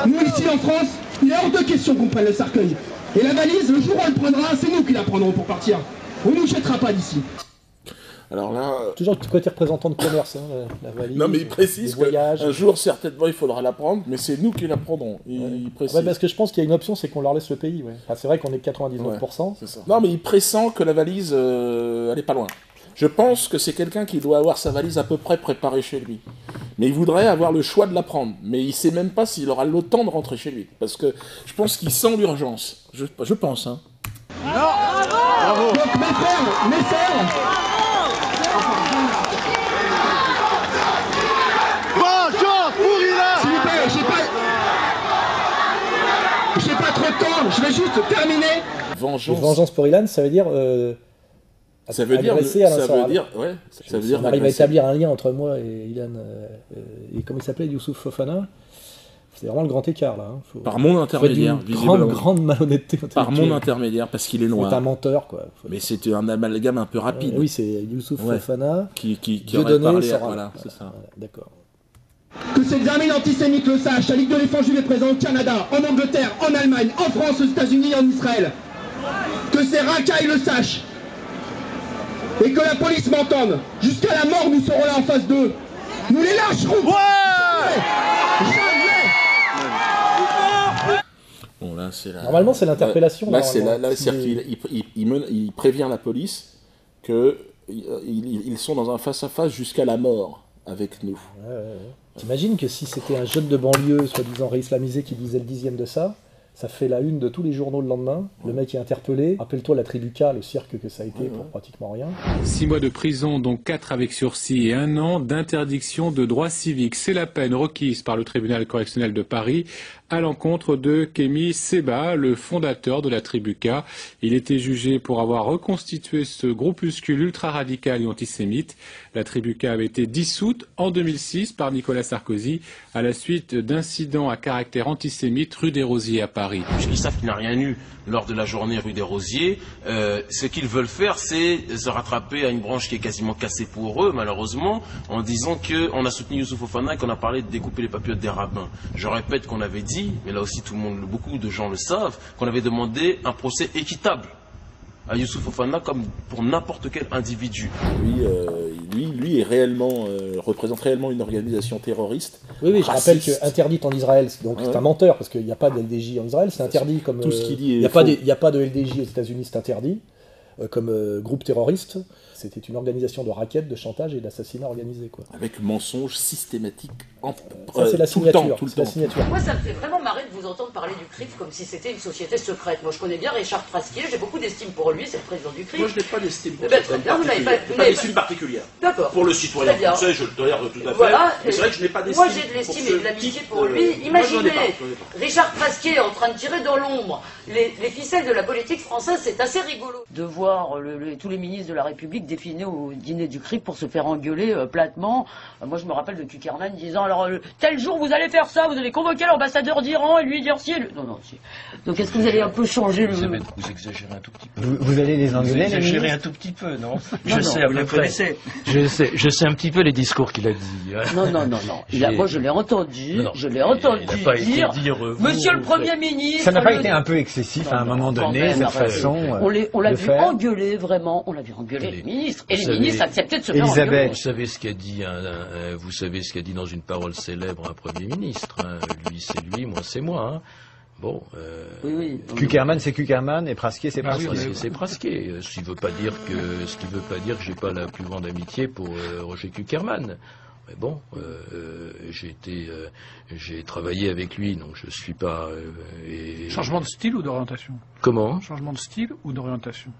Nous, ici en France, il est hors de question qu'on prenne le cercueil. Et la valise, le jour où on le prendra, c'est nous qui la prendrons pour partir. On ne nous jettera pas d'ici. Alors là... Toujours du côté représentant de commerce, la valise. Non mais il précise qu'un jour, certainement, il faudra la prendre, mais c'est nous qui la prendrons. Il précise. Ouais, parce que je pense qu'il y a une option, c'est qu'on leur laisse le pays. Ouais. Enfin, c'est vrai qu'on est 99%. C'est ça. Non mais il pressent que la valise, elle est pas loin. Je pense que c'est quelqu'un qui doit avoir sa valise à peu près préparée chez lui. Mais il voudrait avoir le choix de la prendre. Mais il ne sait même pas s'il aura le temps de rentrer chez lui. Parce que je pense qu'il sent l'urgence. Je pense, hein. Non. Bravo. Donc mes frères, vengeance pour Ilan. S'il vous plaît, j'ai pas trop de temps, je vais juste terminer. Vengeance pour Ilan, ça veut dire... Ça veut dire, on arrive à établir un lien entre moi et Ilan, et comment il s'appelait, Youssouf Fofana. C'est vraiment le grand écart là. Hein. Par mon intermédiaire, visiblement. Grande malhonnêteté. Par mon intermédiaire, parce qu'il est noir. C'est un menteur quoi. Mais c'était un amalgame un peu rapide. Oui, c'est Youssouf Fofana qui aurait parlé. Voilà, c'est ça. D'accord. Que ces armées antisémites le sachent, la Ligue de défense juive est présente au Canada, en Angleterre, en Allemagne, en France, aux États-Unis et en Israël. Que ces racailles le sachent. Et que la police m'entende. Jusqu'à la mort, nous serons là en face d'eux. Nous les lâcherons. Bon, là, c'est Normalement, c'est l'interpellation. Là, c'est-à-dire qu'il prévient la police qu'ils sont dans un face-à-face jusqu'à la mort avec nous. T'imagines que si c'était un jeune de banlieue, soi-disant réislamisé, qui disait le 10e de ça fait la une de tous les journaux le lendemain. Le mec est interpellé. Rappelle-toi la tribu K, le cirque que ça a été pour pratiquement rien. 6 mois de prison, dont 4 avec sursis et 1 an d'interdiction de droits civiques. C'est la peine requise par le tribunal correctionnel de Paris à l'encontre de Kémy Séba, le fondateur de la tribu K. Il était jugé pour avoir reconstitué ce groupuscule ultra-radical et antisémite. La tribu K avait été dissoute en 2006 par Nicolas Sarkozy à la suite d'incidents à caractère antisémite rue des Rosiers à Paris. Ils savent qu'il n'a rien eu lors de la journée rue des Rosiers. Ce qu'ils veulent faire, c'est se rattraper à une branche qui est quasiment cassée pour eux, malheureusement, en disant qu'on a soutenu Youssouf Fofana et qu'on a parlé de découper les papillotes des rabbins. Je répète qu'on avait dit, mais là aussi beaucoup de gens le savent, qu'on avait demandé un procès équitable à Youssouf Fofana comme pour n'importe quel individu. Lui est réellement, représente réellement une organisation terroriste. Oui, je rappelle qu'interdite en Israël, donc c'est un menteur, parce qu'il n'y a pas de LDJ en Israël, c'est interdit comme... Tout ce qu'il dit il n'y a pas de LDJ aux États-Unis, c'est interdit, comme groupe terroriste. C'était une organisation de racket, de chantage et d'assassinat organisé. Quoi. Avec mensonges systématiques. Ça, c'est la signature. Moi, ça me fait vraiment marrer de vous entendre parler du CRIF comme si c'était une société secrète. Moi, je connais bien Richard Frasquier, j'ai beaucoup d'estime pour lui, c'est le président du CRIF. Moi, je n'ai pas d'estime pour lui. Pas d'estime particulière. D'accord. Pour le citoyen français, je le tolère tout à fait. Voilà. Mais c'est vrai que je n'ai pas d'estime. Moi, j'ai de l'estime et de l'amitié pour lui. Imaginez Richard Frasquier en train de tirer dans l'ombre les ficelles de la politique française, c'est assez rigolo. De voir tous les ministres de la République République défilait au dîner du CRIF pour se faire engueuler platement. Moi, je me rappelle de Kuckerman disant, alors, tel jour, vous allez faire ça, vous allez convoquer l'ambassadeur d'Iran et lui dire si... Non, non, si. Donc, est-ce que vous allez un peu changer Vous exagérez un tout petit peu. Vous allez les engueuler, Vous exagérez un tout petit peu, non? Je sais à peu près. Je sais un petit peu les discours qu'il a dit. Non. Moi, je l'ai entendu. Je l'ai entendu dire, Monsieur le Premier ministre... Ça n'a pas été un peu excessif à un moment donné, cette façon on l'a vu engueuler, vraiment. On l'a vu engueuler les ministres. Et les ministres acceptaient de se faire engueuler. Vous savez ce qu'a dit, vous savez ce qu'a dit dans une parole célèbre un Premier ministre. Hein. Lui, c'est lui, moi, c'est moi. Hein. Bon. Oui. Kuckerman, c'est Kuckerman, et Prasquier, c'est Prasquier. Oui, c'est Prasquier. Ce qui veut pas dire que j'ai pas la plus grande amitié pour Roger Kuckerman. Mais bon, j'ai travaillé avec lui, donc je suis pas... Changement de style ou d'orientation? Comment? Changement de style ou d'orientation?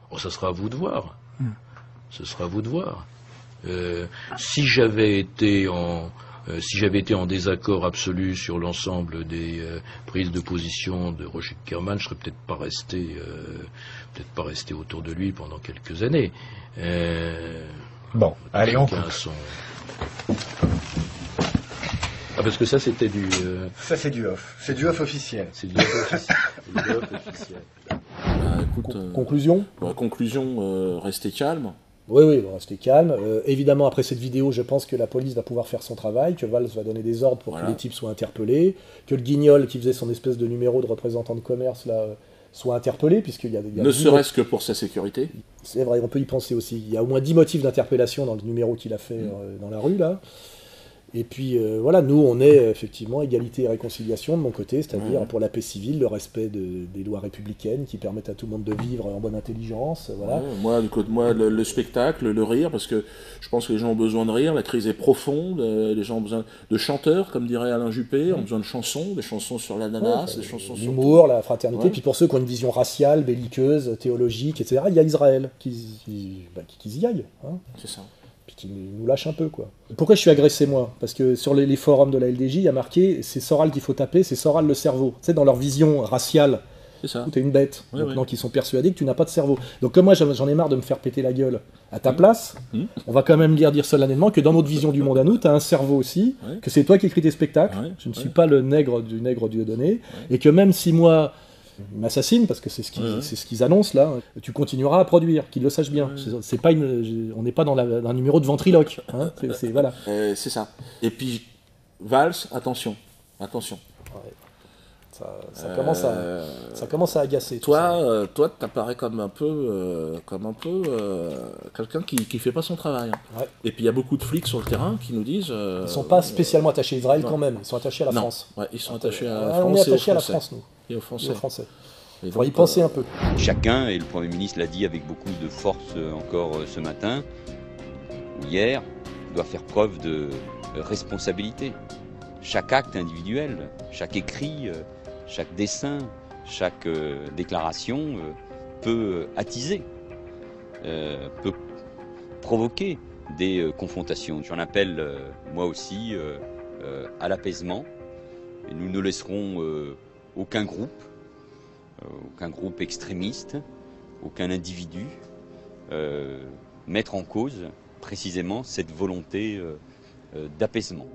Oh, ça sera à vous de voir. Ce sera à vous de voir. Si j'avais été en désaccord absolu sur l'ensemble des prises de position de Roger Kuckerman, je serais peut-être pas resté autour de lui pendant quelques années. Bon, allez, on Ah, parce que ça, c'était du... Ça, c'est du off. C'est du off officiel. C'est du off officiel. Conclusion Conclusion, restez calme. Oui, restez calme. Évidemment, après cette vidéo, je pense que la police va pouvoir faire son travail, que Valls va donner des ordres pour que les types soient interpellés, que le Guignol, qui faisait son espèce de numéro de représentant de commerce, là, soit interpellé, puisqu'il y a ne serait-ce que pour sa sécurité. C'est vrai, on peut y penser aussi. Il y a au moins 10 motifs d'interpellation dans le numéro qu'il a fait dans la rue, là. Et puis, voilà, nous, on est effectivement égalité et réconciliation de mon côté, c'est-à-dire pour la paix civile, le respect des lois républicaines qui permettent à tout le monde de vivre en bonne intelligence, voilà. Moi, le spectacle, le rire, parce que je pense que les gens ont besoin de rire, la crise est profonde, les gens ont besoin de chanteurs, comme dirait Alain Juppé, ont besoin de chansons, des chansons sur l'ananas, des chansons sur... L'humour, la fraternité, puis pour ceux qui ont une vision raciale, belliqueuse, théologique, etc., il y a Israël, qu'ils y aillent. Hein. C'est ça. Qui nous lâche un peu, quoi. Pourquoi je suis agressé, moi? Parce que sur les forums de la LDJ, il y a marqué, c'est Soral qu'il faut taper, c'est Soral le cerveau. Tu sais, dans leur vision raciale, t'es une bête. Donc ils sont persuadés que tu n'as pas de cerveau. Donc comme moi, j'en ai marre de me faire péter la gueule à ta place, on va quand même dire solennellement que dans notre vision du monde à nous, t'as un cerveau aussi, que c'est toi qui écris tes spectacles, je ne suis pas le nègre du nègre Dieudonné, et que même si moi... m'assassine, parce que c'est ce qu'ils annoncent là, tu continueras à produire, qu'ils le sachent bien. C'est pas on n'est pas dans un numéro de ventriloque. Hein, voilà. C'est ça. Et puis, Valls, attention. Ça commence à agacer. Toi, t'apparais comme un peu quelqu'un qui fait pas son travail. Hein. Et puis il y a beaucoup de flics sur le terrain qui nous disent... Ils sont pas spécialement attachés à Israël quand même, ils sont attachés à la France. Ouais, ils sont attachés à la France. On est attachés à la France, nous. Et aux Français. Il faudrait y penser un peu. Chacun, et le Premier ministre l'a dit avec beaucoup de force encore ce matin, ou hier, doit faire preuve de responsabilité. Chaque acte individuel, chaque écrit, chaque dessin, chaque déclaration peut attiser, peut provoquer des confrontations. J'en appelle moi aussi à l'apaisement. Et nous ne laisserons aucun groupe extrémiste, aucun individu mettre en cause précisément cette volonté d'apaisement.